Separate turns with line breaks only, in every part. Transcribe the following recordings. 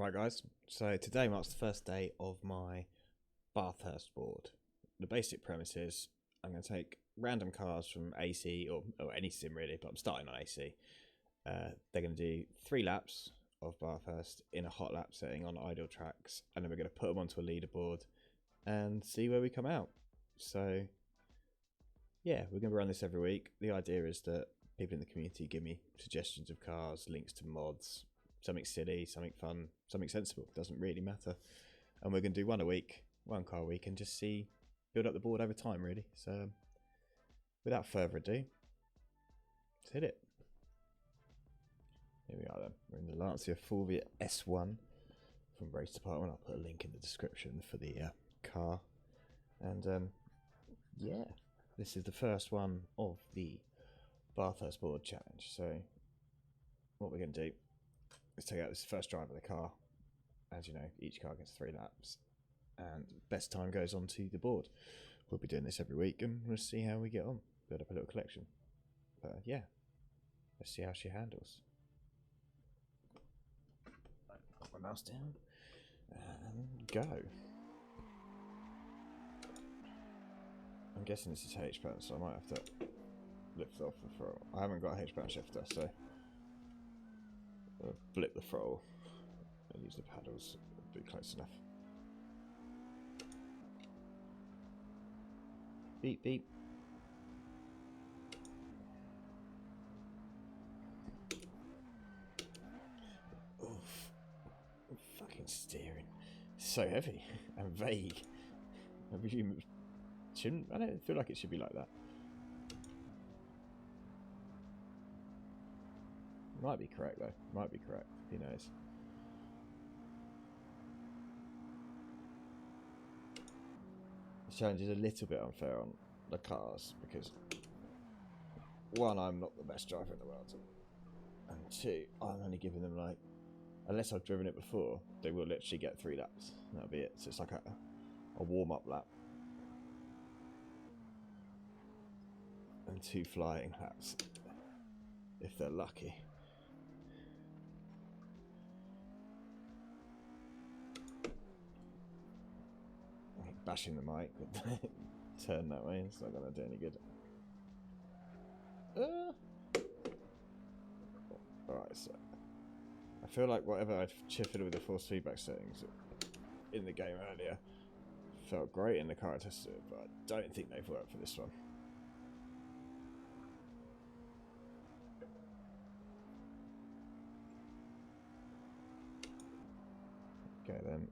Right guys, so today marks the first day of my Bathurst board. The basic premise is I'm going to take random cars from AC or any sim really, but I'm starting on AC. They're going to do 3 laps of Bathurst in a hot lap setting on ideal tracks, and then we're going to put them onto a leaderboard and see where we come out. So yeah, we're going to run this every week. The idea is that people in the community give me suggestions of cars, links to mods, something silly, something fun, something sensible. Doesn't really matter. And we're going to do one a week, one car a week, and just build up the board over time, really. So without further ado, let's hit it. Here we are then. We're in the Lancia Fulvia S1 from Race Department. I'll put a link in the description for the car. And yeah, this is the first one of the Bathurst Board challenge. So what we're going to do is take out this first drive of the car. As you know, each car gets 3 laps, and best time goes onto the board. We'll be doing this every week, and we'll see how we get on. Build up a little collection. But yeah, let's see how she handles. Put my mouse down and go. I'm guessing this is H-button, so I might have to lift off the throttle. I haven't got a H-button shifter, so I'll flip the throttle and use the paddles. Be close enough. Beep beep. Oof. Fucking steering. So heavy and vague. I don't feel like it should be like that. Might be correct though. Might be correct. Who knows? This challenge is a little bit unfair on the cars because 1, I'm not the best driver in the world, and 2, I'm only giving them like, unless I've driven it before, they will literally get 3 laps. That'll be it. So it's like a warm-up lap and 2 flying laps if they're lucky. Bashing the mic, but turn that way, it's not going to do any good. Alright, so I feel like whatever I'd chiffered with the force feedback settings in the game earlier felt great in the car I tested, but I don't think they've worked for this one. Okay then.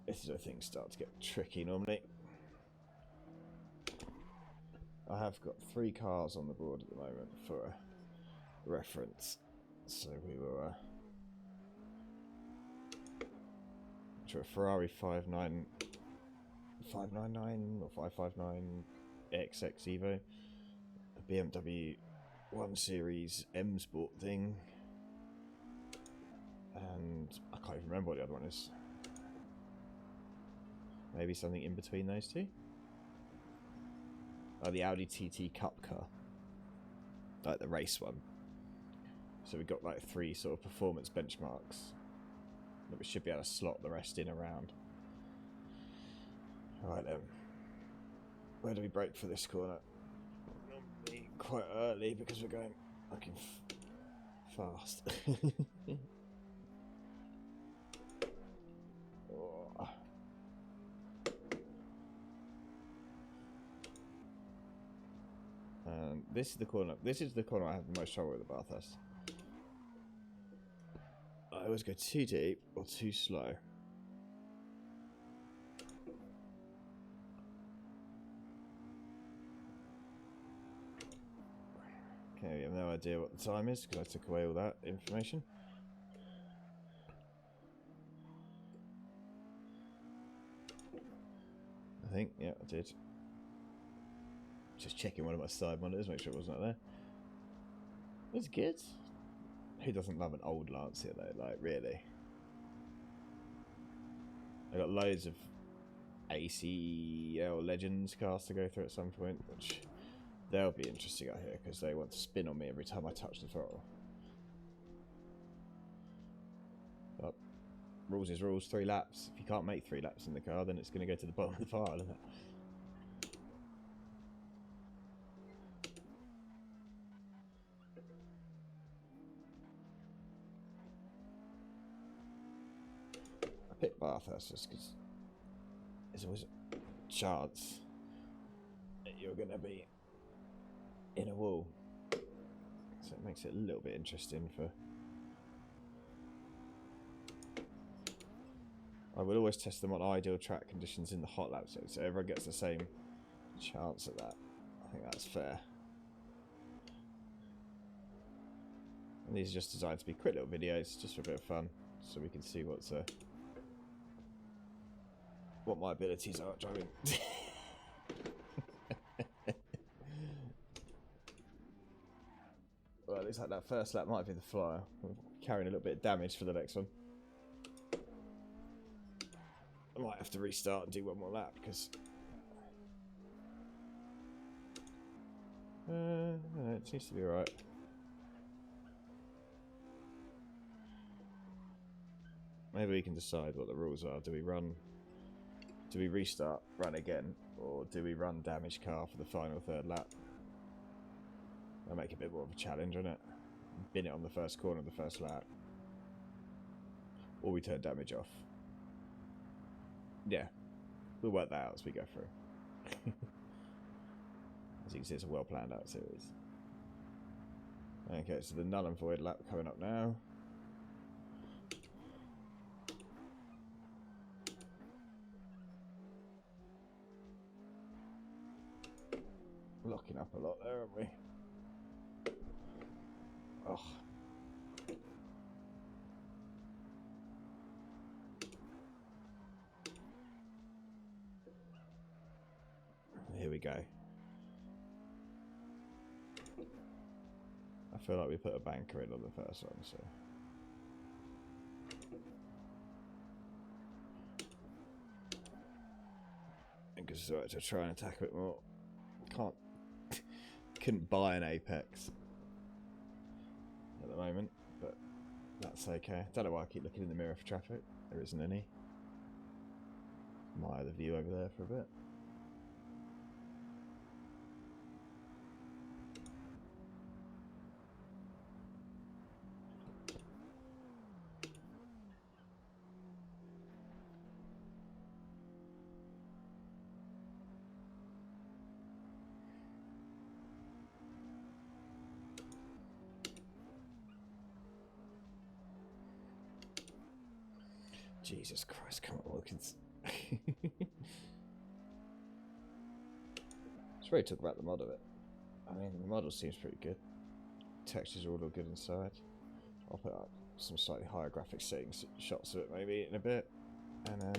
This is where things start to get tricky normally. I have got 3 cars on the board at the moment for reference. So we were a Ferrari 599 or 559 XX Evo, a BMW 1 Series M Sport thing, and I can't even remember what the other one is. Maybe something in between those 2. Oh, the Audi TT Cup car, like the race one. So we've got like 3 sort of performance benchmarks that we should be able to slot the rest in around. Alright then. Where do we brake for this corner? Normally quite early because we're going fucking fast. Oh. This is the corner. This is the corner I have the most trouble with the Bathurst. I always go too deep or too slow. Okay, we have no idea what the time is because I took away all that information. I think, yeah, I did. Just checking one of my side monitors, make sure it wasn't up there. It's good. Who doesn't love an old Lancia though? Like, really? I got loads of ACL Legends cars to go through at some point, which they'll be interesting out here because they want to spin on me every time I touch the throttle. rules is rules, 3 laps. If you can't make 3 laps in the car, then it's going to go to the bottom of the pile, isn't it? I picked Bathurst just because there's always a chance that you're going to be in a wall. So it makes it a little bit interesting for... I would always test them on ideal track conditions in the hot lap zone, so everyone gets the same chance at that. I think that's fair. And these are just designed to be quick little videos, just for a bit of fun, so we can see what's what my abilities are at driving. Well, it looks like that first lap might be the flyer. We're carrying a little bit of damage for the next one. I might have to restart and do one more lap because it seems to be alright. Maybe we can decide what the rules are. Do we restart, run again, or do we run damaged car for the final 3rd lap? That'll make it a bit more of a challenge, won't it? Bin it on the first corner of the first lap. Or we turn damage off. Yeah, we'll work that out as we go through. As you can see, it's a well planned out series. Okay, so the null and void lap coming up now. Locking up a lot there, aren't we? Oh. Here we go. I feel like we put a banker in on the first one, so. I think it's right to try and attack a bit more. Couldn't buy an Apex at the moment, but that's okay. Don't know why I keep looking in the mirror for traffic. There isn't any. Admire the view over there for a bit. Jesus Christ, come on, look, it's... Just ready to talk about the mod of it. I mean, the model seems pretty good. Textures are all good inside. I'll put up some slightly higher graphic settings, shots of it maybe in a bit, and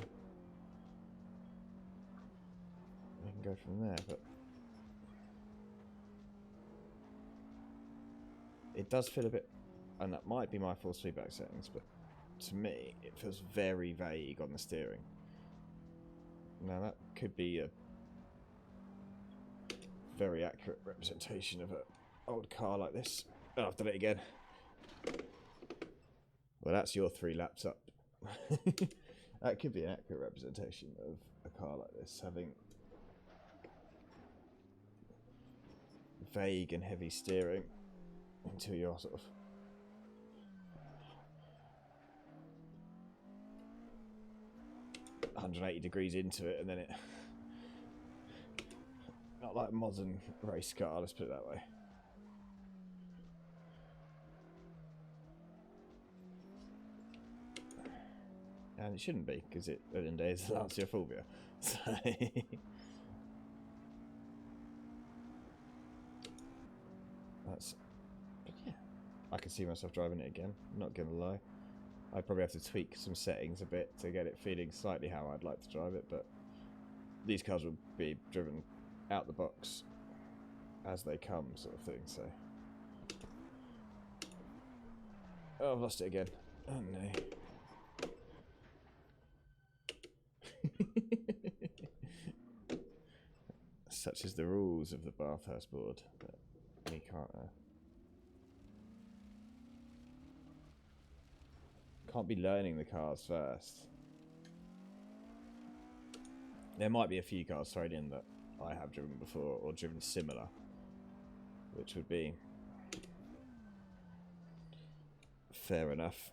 we can go from there, but... It does feel a bit, and that might be my force feedback settings, but to me, it feels very vague on the steering. Now that could be a very accurate representation of an old car like this. Oh, I've done it again. Well, that's your 3 laps up. That could be an accurate representation of a car like this, having vague and heavy steering until you're sort of 180 degrees into it, and then it... Not like a modern race car, let's put it that way. And it shouldn't be, because it, at the end of the day, is Lancia Fulvia. So... That's... But yeah, I can see myself driving it again, I'm not gonna lie. I'd probably have to tweak some settings a bit to get it feeling slightly how I'd like to drive it, but these cars will be driven out the box as they come, sort of thing, so... Oh, I've lost it again. Oh no. Such is the rules of the Bathurst Board, but we Can't be learning the cars first. There might be a few cars thrown in that I have driven before or driven similar, which would be fair enough,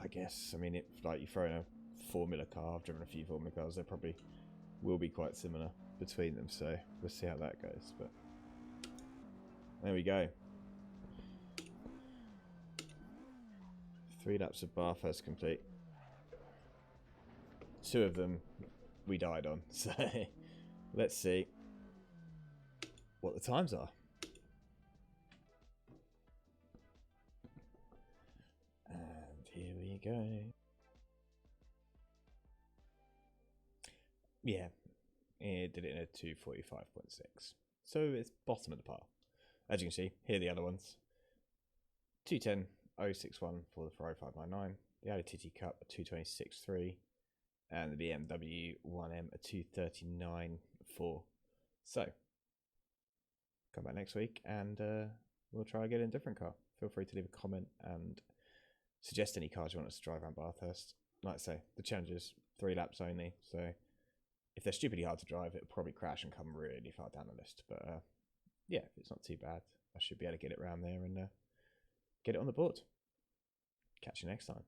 I guess. I mean, like you throw in a Formula car. I've driven a few Formula cars. They probably will be quite similar between them, so we'll see how that goes. But there we go. 3 laps of Bathurst complete. 2 of them we died on, so let's see what the times are. And here we go. Yeah, it did it in a 2:45.6. So it's bottom of the pile. As you can see, here are the other ones. 2:10.061 for the Ferrari 599, the Audi TT Cup a 2:26.3, and the BMW 1M a 2:39.4. So, come back next week and we'll try again in a different car. Feel free to leave a comment and suggest any cars you want us to drive around Bathurst. Like I say, the challenge is 3 laps only, so if they're stupidly hard to drive, it'll probably crash and come really far down the list. But yeah, if it's not too bad, I should be able to get it around there and get it on the board. Catch you next time.